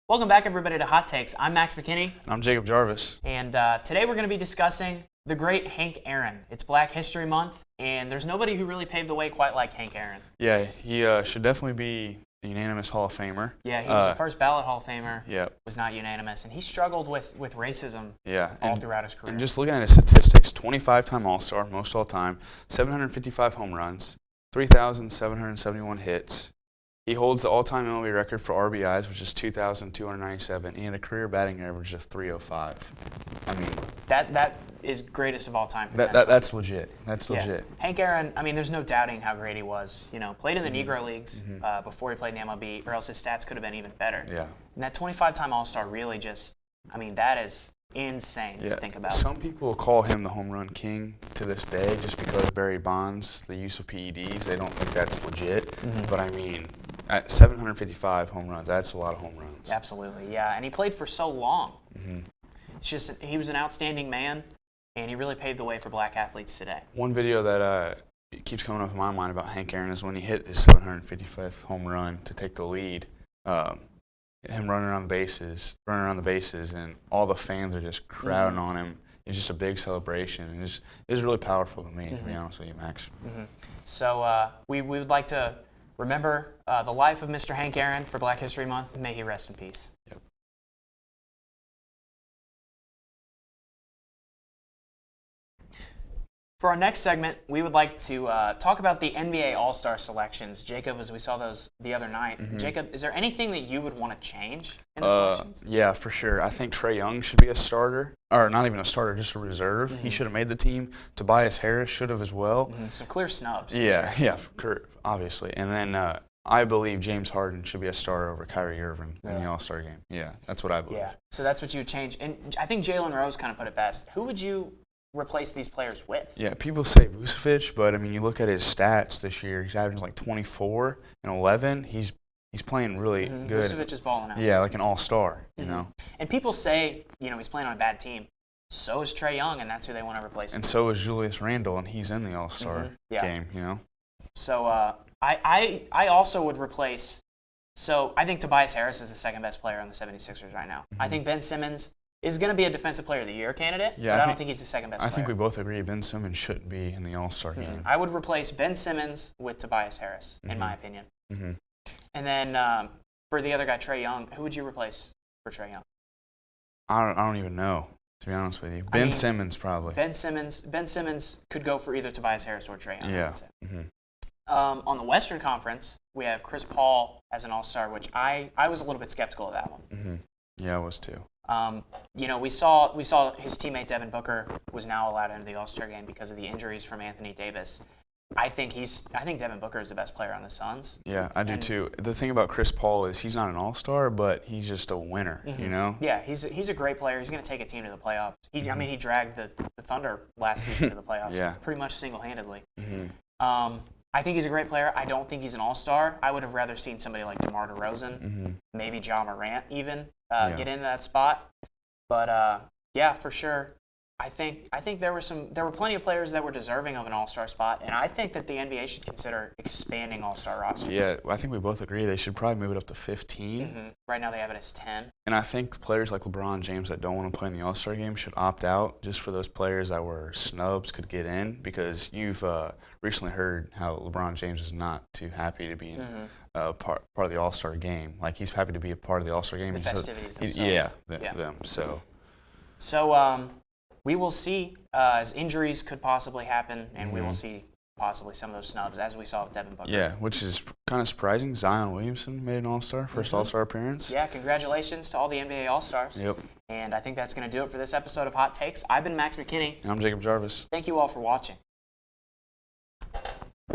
Welcome back, everybody, to Hot Takes. I'm Max McKinney. And I'm Jacob Jarvis. And today we're going to be discussing the great Hank Aaron. It's Black History Month, and there's nobody who really paved the way quite like Hank Aaron. Yeah, he should definitely be a unanimous Hall of Famer. Yeah, he was the first ballot Hall of Famer. Yeah. Was not unanimous, and he struggled with racism all throughout his career. And just looking at his statistics, 25-time All-Star, most all time, 755 home runs, 3,771 hits. He holds the all-time MLB record for RBIs, which is 2,297, and a career batting average of 305. I mean, that is greatest of all time. That's legit. That's legit. Hank Aaron, I mean, there's no doubting how great he was. You know, played in the Negro Leagues before he played in the MLB, or else his stats could have been even better. Yeah. And that 25-time All-Star really just, I mean, that is insane to think about. Some people call him the home run king to this day just because Barry Bonds, the use of PEDs, they don't think that's legit. But I mean, at 755 home runs, that's a lot of home runs. Absolutely, yeah. And he played for so long. It's just, he was an outstanding man, and he really paved the way for black athletes today. One video that keeps coming up in my mind about Hank Aaron is when he hit his 755th home run to take the lead. Him running around the bases, and all the fans are just crowding on him. It's just a big celebration. It was really powerful to me, to be honest with you, Max. So we would like to remember the life of Mr. Hank Aaron for Black History Month. May he rest in peace. Yep. For our next segment, we would like to talk about the NBA All-Star selections. Jacob, as we saw those the other night, Jacob, is there anything that you would want to change in the selections? Yeah, for sure. I think Trae Young should be a starter, or not even a starter, just a reserve. He should have made the team. Tobias Harris should have as well. Some clear snubs. Yeah, obviously. And then I believe James Harden should be a starter over Kyrie Irving in the All-Star game. Yeah, that's what I believe. Yeah, so that's what you would change. And I think Jalen Rose kind of put it best. Who would you replace these players with? Yeah, people say Vucevic, but I mean, you look at his stats this year. He's averaging like 24 and 11. He's playing really good. Vucevic is balling out. Yeah, like an all-star, you know. And people say, he's playing on a bad team. So is Trae Young, and that's who they want to replace him. And so is Julius Randle, and he's in the all-star game, you know. So I also would replace. So I think Tobias Harris is the second best player on the 76ers right now. I think Ben Simmons is going to be a Defensive Player of the Year candidate, but I don't think he's the second best player. I think we both agree Ben Simmons shouldn't be in the All-Star game. I would replace Ben Simmons with Tobias Harris, in my opinion. And then for the other guy, Trae Young, who would you replace for Trae Young? I don't even know, to be honest with you. Ben Simmons, probably. Ben Simmons could go for either Tobias Harris or Trae Young. Yeah. On the Western Conference, we have Chris Paul as an All-Star, which I was a little bit skeptical of that one. Yeah, I was too. We saw his teammate Devin Booker was now allowed into the All-Star game because of the injuries from Anthony Davis. I think Devin Booker is the best player on the Suns. Yeah, I do too. The thing about Chris Paul is he's not an All-Star, but he's just a winner, you know? Yeah, he's a great player. He's going to take a team to the playoffs. I mean, he dragged the Thunder last season to the playoffs pretty much single-handedly. I think he's a great player. I don't think he's an All-Star. I would have rather seen somebody like DeMar DeRozan, maybe Ja Morant even, get into that spot. But yeah, for sure. I think there were plenty of players that were deserving of an All-Star spot, and I think that the NBA should consider expanding All-Star rosters. Yeah, I think we both agree they should probably move it up to 15. Right now they have it as 10. And I think players like LeBron James that don't want to play in the All-Star game should opt out just for those players that were snubs could get in, because you've recently heard how LeBron James is not too happy to be in part of the All-Star game. Like, he's happy to be a part of the All-Star game. The festivities themselves. Them. So we will see as injuries could possibly happen, and we will see possibly some of those snubs, as we saw with Devin Booker. Yeah, which is kind of surprising. Zion Williamson made an All-Star, first All-Star appearance. Yeah, congratulations to all the NBA All-Stars. Yep. And I think that's going to do it for this episode of Hot Takes. I've been Max McKinney. And I'm Jacob Jarvis. Thank you all for watching.